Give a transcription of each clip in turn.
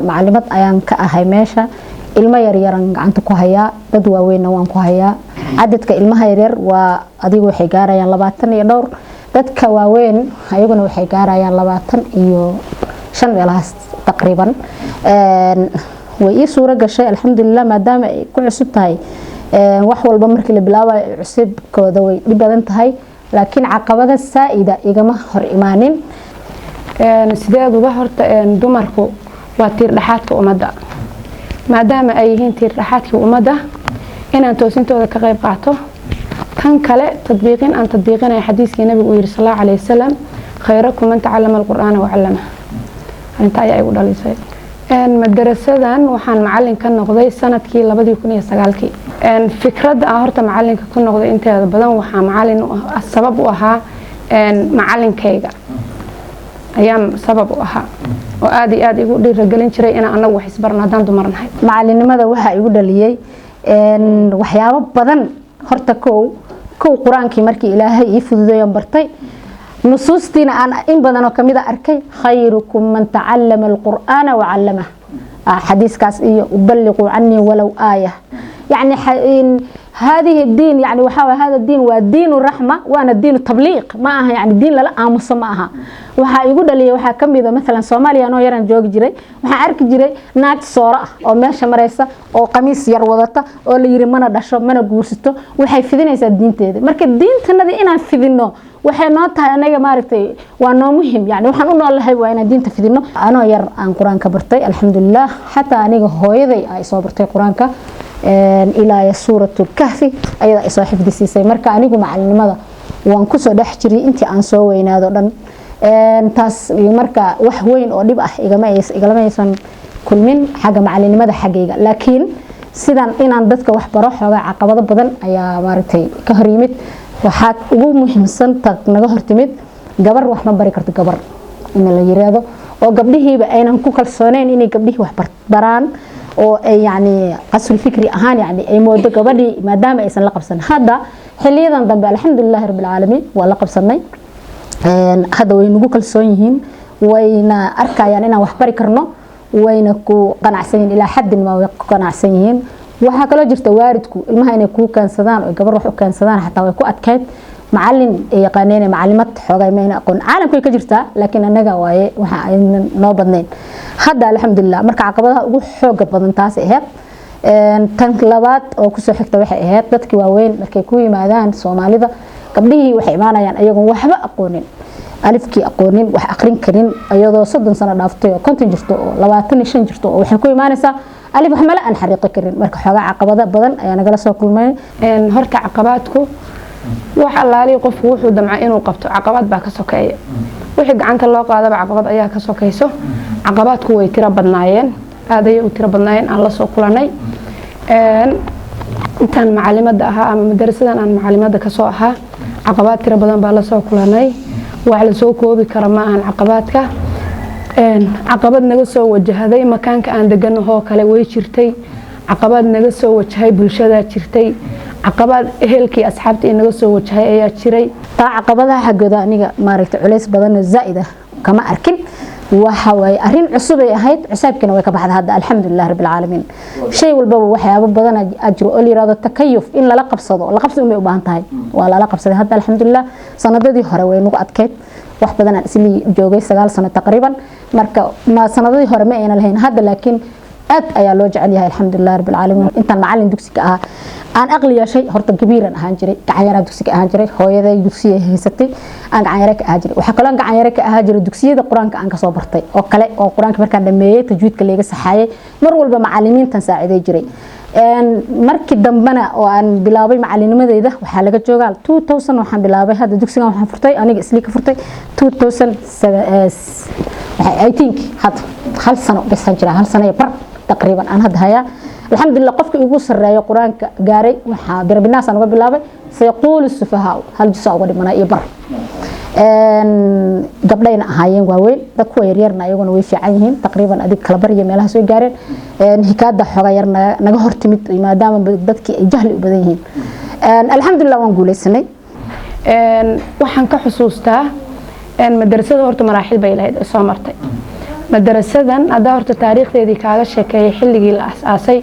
macallimad ayaan ka ahay meesha ilmo yar yaran gacanta ku hayaa dad waaweyn waan ku hayaa cadadka ilmaha yar waa adigu waxay gaarayaan 20 iyo dhowr dadka waaweyn ayaguna waxay gaarayaan 20 iyo 5 meelahaas taqriiban way ii suura gashay alxamdulillah maadaama ay ku cusub tahay wax walba markii la bilaabay cusubkooda way dhib badan tahay laakiin caqabada saa'ida igama hor imaanin sideed uga horta dumarku waa tiir dhaxaadka ummadda maadaama ay yihiin tiir dhaxaadka ummadda inaan toosintooda ka qayb qaato tan kale tadbiiqin aan tadbiiqinay xadiiskii nabiga uu yiri sallallahu alayhi wasallam khayrakum man ta'allama al-qur'ana wa 'allama inta ay ugu dhalisay madarasadan waxaan macallin ka noqday sanadkii 2009kii fikradda horta macallinka ku noqday inteeda badan waxaa macallin sabab u ahaa macallinkayga ayaan sabab u ahaa oo aad iyo aad igu dhiirigelin jiray in anagu wax isbarno hadaan dumarnahay macallinimada waxa igu dhaliyay waxyaabo badan horta kow quraankii markii ilaahay ii fududeeyo bartay nusuustiina aan in badan oo kamid arkay khayrukum man ta'allama al-qur'ana wa 'allama حديث إيه أبلغوا عني ولو آية يعني هذه الدين يعني وحاول هذا الدين والدين الرحمة وأنا الدين التبليغ معها يعني الدين لا أمس معها وها يقول لي وها كم إذا مثلا صوماليا أنا يرن جوج جري وها أرك جري نات صورة أو ماشى مريسة أو قميص يروضته أو اللي يري منا دشرب منا جورسته وها يفيدنا يس الدين تيجي مركز الدين تنادي إنا يفيدنا وحناتها أنا مارتي وأنا مهم يعني وحنقول الله هاي وأنا دين تفيدنا أنا ير عن قرآن كبرتي الحمد لله حتى أنا هوي ذي صبرتي قرآن ك إلى سورة الكهف أيضا صاحب دسيسي مركا أنا معلمة وانكسو دحجري أنت عن سوين هذا تاس مركا وحوين أو دبأ إجماعي يسون كل من حاجة معلمة حقيقة لكن سيدان إن عندك وحبروح عقبات بدن أيا مارتي كهريمت waxaad ugu muhiimsan naga hortimid gabar wax ma bari karto gabar in la yiraahdo oo gabdhihiiba aynan ku kalsooneen inay gabdhihii wax baraan oo ay yani qasri fikri ahaan yani ay moodo gabadhii maadaama aysan la qabsan hadda xiliyadan dambe alxamdulillah rabbil alamin waa la qabsanay hadda way nagu kalsoon yihiin wayna arkayaan inaan wax bari karno wayna ku qanacsan yihiin ilaa xad ma way ku qanacsan yihiin waxa kala jirta waaridku ilmaha inay ku kaansadaan oo gabar wax u kaansadaan xataa way ku adkeyd macallin yaqaaneen macallimad xoogay meena aqoon caalamku ka jirta laakiin anaga waaye waxa ay noo badneen hadda alxamdulillah marka caqabadaha ugu xooga badan taas ahayd tan labaad oo ku soo xigta waxay ahayd dadkii waaweyn markay ku yimaadaan Soomaalida gabdhihii waxay imaanayaan ayagoon waxba aqoonin alifkii aqoonin wax aqrin karin ayadoo 30 sano dhaaftay oo 50 jirto oo 25 jirto oo waxay ku imaanaysaa alif wax mala aan xariiqo karin marka xogaa caqabada badan ayaa nagala soo kulmay horta caqabadku wax allaali qofku wuxuu damcay inuu qabto caqabad baa ka sokeeya wixii gacanta loo qaadaba caqabad ayaa ka sokeyso caqabadku way tira badnaayeen aad ay u tira badnaayeen aan la soo kulanay intaan macallimada ahaa ama madarasadan aan macallimada ka soo ahaa caqabad tira badan baa la soo kulanay wax la soo koobi kara ma aan caqabadka caqabad naga soo wajahday makaanka aan deganahay kale way jirtay caqabad naga soo wajahay bulshada jirtay caqabad ehelkii asxaabtii naga soo wajahay ayaa jiray taa caqabadaha xagooda aniga maaragtay culays badan zaa'ida kama arkin waxa way arin cusub ay ahayd xisaabkina way ka baxday hadda alxamdulillah rabbil alamin shay walba waxyaabo badan ajro oo yiraahdo takayuf in la qabsado la qabsado ma u baahan tahay waa la qabsaday hadda alxamdulillah sanadadii hore way nagu adkeyd wax badan aan isli joogay 9 sano taqriiban marka ma sanadadii hore ma ayna lahayn hadda laakiin aad ayaa loo jecel yahay alxamdulillah rabbil alamin inta macallin dugsiga ah aan aqliya shay horta kabiiran ahaan jiray gacanyara dugsiga ahaan jiray hooyaday dugsiga haysatay aan gacanyara ka ahaan jiray waxa kale aan gacanyara ka ahaan jiray dugsiyada quraanka aan ka soo bartay oo kale oo quraanka markaan dhameeyay tajwiidka leega saxaayay mar walba macallimiintan saaciday jiray markii dambana oo aan bilaabay macallinimadeyda waxa laga joogaa 2000 waxaan bilaabay hadda dugsiga waxaan furtay aniga isli ka furtay 2007 I think had hal sano bas jira hal sano bar taqriiban aan hadda haya alxamdulillah qofka ugu sareeyo quraanka gaaray waxa birabinaas aan uga bilaabay sayqul sufahaa hal jisa uga dhimanay iyo bar gabdhayna ahaayeen waaweyn dadku yaryarna ayaguna way fiican yihiin taqriiban adig kala bariyo meelaha soo gaareen hikaada xoga yar naga hortimid maadaama dadkii ay jahli u badan yihiin alxamdulillah waan guuleysanay waxaan ka xusuustaa madrasada horta maraaxil bay lahayd soo martay madarasadan hadda horta taariikhdeedii kaaga sheekeeyay xilligii la aasaasay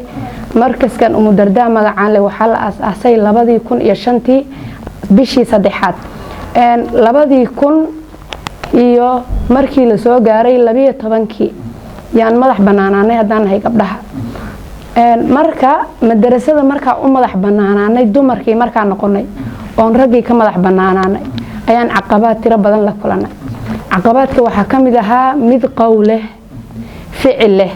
markaskan Umu Dardaa magacaan leh waxaa la aasaasay 2005 bishii 3aad 2000 iyo markii la soo gaaray 12 yaan madax banaanaanay haddaan nahay gabdhaha marka madarasada markaa u madax banaanaanay dumarkii markaa noqonay oon raggii ka madax banaanaanay ayaan caqabaad tiro badan la kulanay caqabaadka waxaa ka mid ahaa mid qowle ficil leh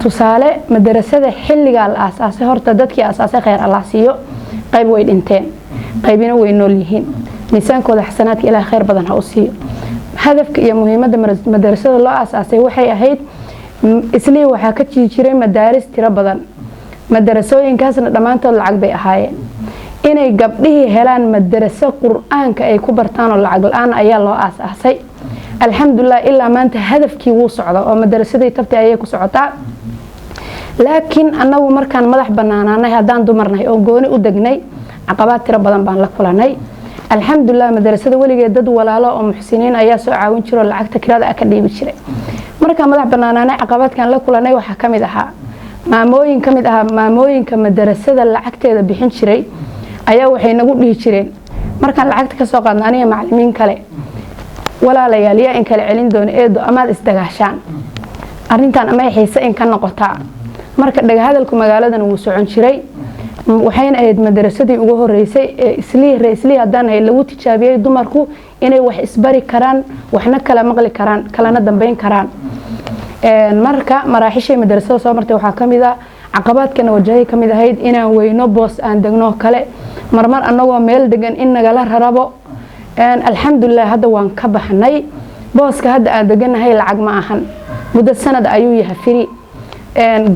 tusaale madarasada xilliga la aasaasay horta dadkii aasaasay khayr Allah siiyo qayb way dhinteen qaybina way nool yihiin miisaankooda xasanaadka ilaahay khayr badan ha u siiyo hadafka iyo muhiimadda madarasada loo aasaasay waxay ahayd islii waxaa ka jiray madaaris tiro badan madarasooyinkaasna dhammaantood lacag bay ahaayeen inay gabdhihii helaan madaraso quraanka ay ku bartaan oo lacag la'aan ayaa loo aasaasay alxamdulillah ilaa maanta hadafkii wuu socdo oo madarasadii tabtay ayay ku socotaa laakiin annagu markaan madax banaanaanay haddaan dumarnahay oo gooni u degnay caqabaad tiro badan baan la kulanay alxamdulillah madarasada weligeed dad walaalo oo muxsiniin ayaa soo caawin jiray lacagta kirada ka dhiibi jiray marka madax banaanaanay caqabaadkan la kulanay waxa kamid ahaa maamooyinka madarasada lacagteeda bixin jiray ayaa waxay nagu dhihi jireen markaan lacagta ka soo qaadnay aniga macallimiin kale walaalayaal yaa in kala celin doona eedo amaad isdagaashaan arintan ama xiisa in ka noqotaa marka dhaga hadalku magaaladan uu socon jiray waxayna ahayd madarasadii ugu horeysay ee islii haddaan ay lagu tijaabiyay dumarku inay wax isbari karaan waxna kala maqli karaan kalana dambeyn karaan marka maraaxishay madarasada soo martay waxaa kamid ah caqabaadkana wajahay kamid ahayd inaan weyno boos aan degno kale marmar anagoo meel degan in nagala rarabo alxamdulillah hadda waan ka baxnay booska hadda aan deganahay lacag ma ahan muddo sanad ayuu yahay firi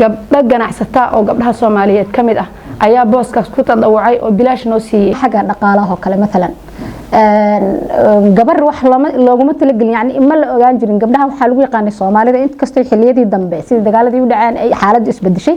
gabdha ganacsata oo gabdhaha Soomaaliyeed kamid ah ayaa booskaas ku tadawacay oo bilaash noo siiyay xaga dhaqaalaha kale mesela gabar wax looguma talagelin yani ma la ogaan jirin gabdhaha waxa lagu yaqaanay Soomaalida inta kastoo xilliyadii dambe sida dagaaladii u dhaceen ay xaalad isbedeshay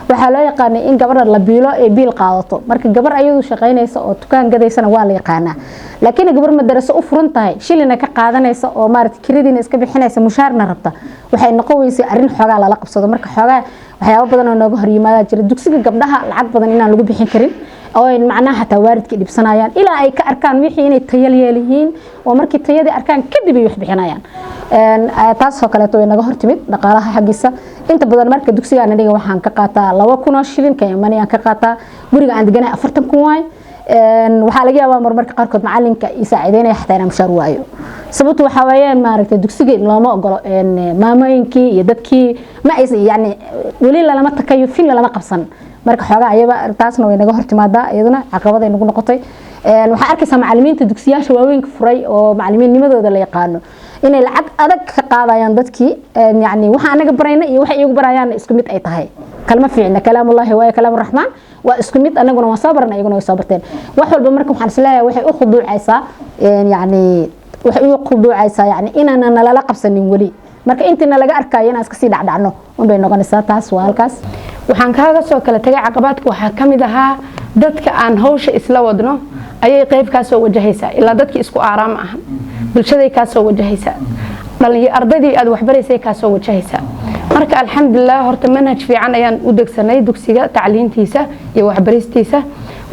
waxa loo yaqaanay in gabar la biilo ee biil qaadato marka gabar ayadu shaqeynaysa oo dukaan gadaysana waa la yaqaanaa laakiin gabar madaraso u furan tahay shilina ka qaadanaysa oo maartay kiradiina iska bixinaysa mushaarna rabta waxay noqonaysay arin xogaa la qabsado marka xogaa waxyaabo badan oo nooga hor yimaada jira dugsiga gabdhaha lacag badan inaan lagu bixin karin oo macnaha hataa waaridka dhibsanayaan ilaa ay ka arkaan wixii inay tayal yeelihiin oo markii tayadii arkaan kadib ay wax bixinayaan taas oo kale oo naga hortimid dhaqaalaha xagiisa inta badan marka dugsiga aniga waxaan ka qaataa 2,000 shilin Kenya aan ka qaataa guriga aan deganahay 40,000 waay waxa laga yaabaa marmarka qaarkood macalinka isaacideynaya xataa inaan mushaar waayo sababtu waxa weeyaan maaragtay dugsiga looma ogolo maamooyinkii iyo dadkii ma ay yani wali lama takayufin lama qabsan marka xogaa ayaba taasna way naga hortimaada iyaduna caqabad ay nagu noqotay waxa arkaysaa macallimiinta dugsiyaasha waaweyn ka furay oo macallimiinnimadooda la yaqaano inay lacag adag ka qaadayaan dadkii yani waxa anaga barayna iyo waxa iyagu barayaan isku mid ay tahay kalma fiicna kalaamullaahi wa kalaamur rahmaan waa isku mid anaguna waan soo barnaa iyaguna way soo barteen wax walba marka waxaan isleeyahay waxay u khuduucaysaa yani inaan nala qabsanin wali marka intina laga arkayo inaan iska sii dhacdhacno bay noqonaysaa taas waa halkaas waxaan kaaga soo kala tagay caqabaadka waxaa kamid ahaa dadka aan hawsha isla wadno ayay qayb ka soo wajahaysaa ilaa dadkii isku aaraam ah bulshaday ka soo wajahaysaa dhalinyaro ardaydii aad wax baraysay ka soo wajahaysaa marka alxamdulillah horta manhaj fiican ayaan u degsanay dugsiga tacliintiisa iyo waxbaristiisa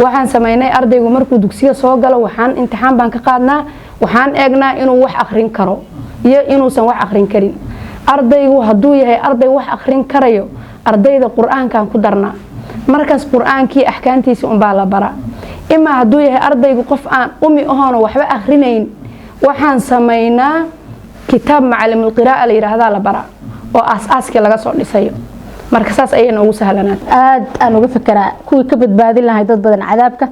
waxaan sameynay ardaygu markuu dugsiga soo galo waxaan imtixaan baan ka qaadnaa waxaan eegnaa inuu wax akhrin karo iyo inuusan wax akhrin karin ardaygu hadduu yahay arday wax akhrin karayo ardayda quraankan ku darnaa markaas quraankii ahkaantiisa baa la bara ima hadduu yahay ardaygu qof aan umi ahoona waxba akhrinayn waxaan sameynaa kitaab macallimul qiraa'ah la yiraahdo la bara oo aasaaska laga soo dhisayo marka saas ayay noogu sahlanaad aad aan uga fikiraa kuwii ka badbaadin lahay dad badan cadaabka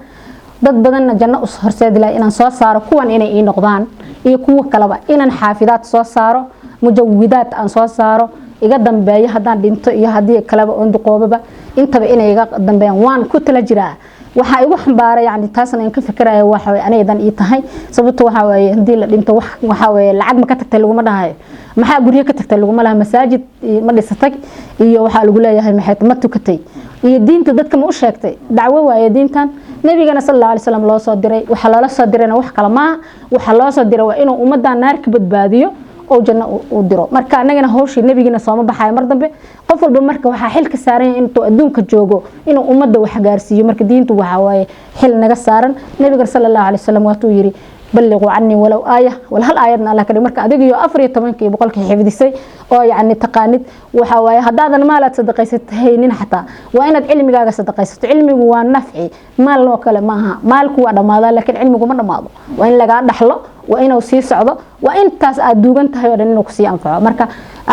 dad badanna janno u horseedi lahay inaan soo saaro kuwan inay ii noqdaan iyo kuwa kaleba inaan xaafidaad soo saaro mujawidaad aan soo saaro iga dambeeyo hadaan dhinto iyo hadii kaleba oo duqoobaba intaba inay iga dambeeyaan waan ku tala jiraa waxa igu xambaaray yani taasna aan ka fikirayo waxa way anidan ii tahay sababtu waxa way hadii la dhinto waxa way lacag ma ka tagtay lagu ma dhahayo maxaa guriga ka tagtay lagu ma laha masaajid ma dhisatay iyo waxa lagu leeyahay maxay ma tukatay iyo diinta dadka ma u sheegtay dacwo waaye diintan nabigana sallallahu alayhi wasallam loo soo diray waxa loo soo dirayna wax kala ma waxa loo soo diray waa inuu ummadan naar ka badbaadiyo oo janno u diro marka anagana hawshii nabigina sooma baxay mar dambe qof walba marka waxa xil ka saaran intuu adduunka joogo inuu ummadda wax gaarsiiyo marka diintu waxa waaye xil naga saaran nabiga sallallahu alayhi wasallam waxa uu yiri بلغوا عني ولو آية والهل آياتنا الله كريم مركا أدقيو أفري طبنكي بقولك حفظيسي أو يعني تقانيد وحوايا هذا ما لا تصدقيست هينين حتى وأنا علمي جاga صدقيست علمي هو نفعي مال لو كلا maaha maalku waa dhamaada laakiin cilmigu ma dhamaado waa in laga dhaxlo waa inuu sii socdo waa intaas aad duugan tahay oo dhan inuu ku sii anfaco marka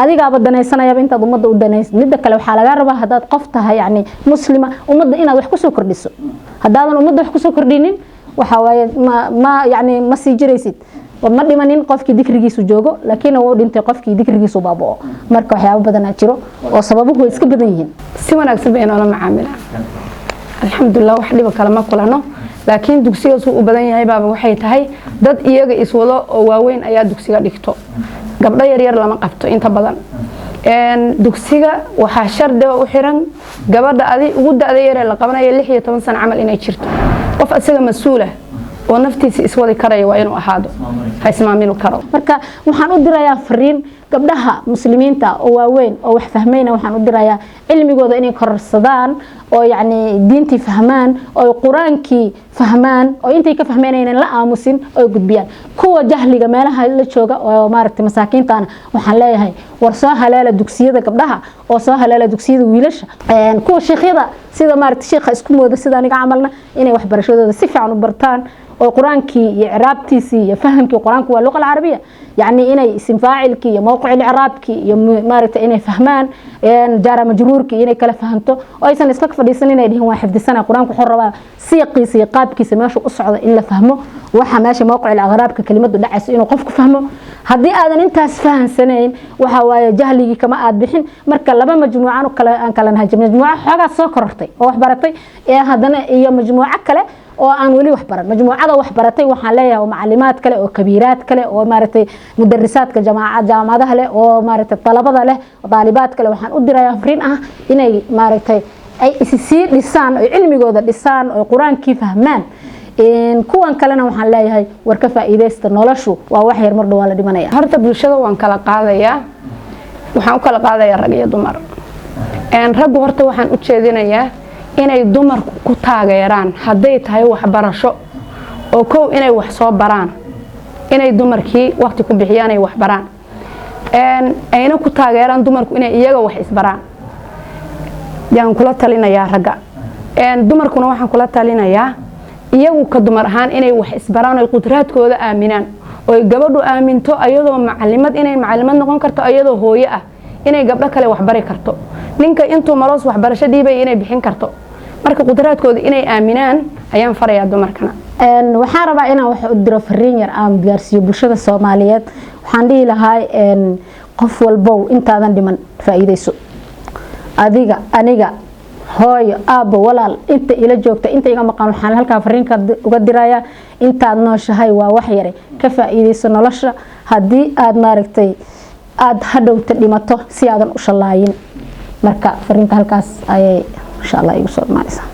adiga badanaysanaya inta ummadda u danaysan mid kale waxa laga rabaa hadaad qof tahay yani muslima ummadda inaad wax ku soo kordhiso hadaadan ummadda wax ku soo kordhinin waxa waaye ma yani ma sii jiraysid ma dhimanin qofkii dikrigiisu joogo laakiin uu dhintay qofkii dikrigiisu baaboo marka waxyaabo badan jiro oo sababuhu iska badan yihiin si wanaagsan bay inoo macaamilaa alxamdulillah wax dhiba kala ma kulano laakiin dugsiga soo u badan yahay baaba waxay tahay dad iyaga iswado oo waaweyn ayaa dugsiga dhigto gabdho yar yar lama qabto inta badan dugsiga waxa shardi u xiran gabadha ugu da'da yar la qabanayo 16 sano camal inay jirto qof asaga mas'uul ah oo naftiisa iswadi karaya waa inuu ahaado ismaamil karo marka waxaan u dirayaa fariin gabdhaha muslimiinta oo waaweyn oo wax fahmayna waxaan u dirayaa cilmigooda inay kororsadaan oo yani diintii fahmaan oo quraankii fahmaan oo intay ka fahmeenayna la aamusin oo gudbiyaan kuwa jahliga meelaha la jooga oo maaragtay masaakiintaana waxaan leeyahay war soo haleela dugsiyada gabdhaha oo soo haleela dugsiyada wiilasha kuwa sheekhyada sida maaragtay sheekha isku mooda sida aniga camalna inay wax barashadooda si fiican u bartaan oo quraankii iyo iraabtiisii iyo fahamkii quraanku waa luqada carabiga yani inay isim faa'ilki iyo mawqic al-i'raabki iyo maaragtay inay fahmaan jaara majruurki inay kala fahanto oo aysan iska fadhiisan inay dhihin waa xifdisana quraanku wuxuu rabaa siiqiisa iyo qaabkiisa meesha u socdo in la fahmo waxa meesha mawqic al-i'raabka kelimadu dhacayso inuu qofku fahmo hadii aadan intaas fahansanayn waxa waaye jahligi kama aad bixin marka laba majmuucan aan kala nahay majmuuca xogaa soo korortay oo wax baratay hadana iyo majmuuca kale oo aan wali wax baran majmuucada wax baratay waxaan leeyahay macallimaad kale oo kabiiraad kale oo maaragtay mudarrisaadka jaamacadaha leh oo maaragtay talabada leh daalibaad kale waxaan u dirayaa fariin ah inay maaragtay ay isii dhisaan oo cilmigooda dhisaan oo quraankii fahmaan kuwan kalena waxaan leeyahay war ka faa'iideysta noloshu waa wax yar mar dhow la dhimanaya horta bulshada waan kala qaadayaa waxaan u kala qaadayaa rag iyo dumar rag horta waxaan u jeedinayaa inay dumarku ku taageeraan haday tahay waxbarasho oo koow inay wax soo baraan inay dumarkii waqti ku bixiyaan ay wax baraan ayna ku taageeraan dumarku inay iyaga wax isbaraan yaan kula talinayaa ragga dumarkuna waxaan kula talinayaa iyagu ka dumar ahaan inay wax isbaraan oo qudraadkooda aaminaan oo gabadhu aaminto ayadoo macallimad inay macallimad noqon karto ayadoo hooyo ah inay gabdho kale wax bari karto ninka intuu maroos waxbarashadiiba inay bixin karto marka qudraadkooda inay aaminaan ayaan farayaa dumarkana waxaan rabaa inaan wax u diro fariin yar aan gaarsiiyo bulshada Soomaaliyeed waxaan dhihi lahaa qof walbo intaadan dhiman faa'iideyso adiga aniga hooyo aabo walaal inta ila joogta inta iga maqan waxaan halka fariinka uga dirayaa intaad nooshahay waa wax yare ka faa'iideyso nolosha hadii aad maaragtay aad hadhowta dhimato si aadan u shalaayin marka fariinta halkaas ayay insha Allah igu soo maaraysaa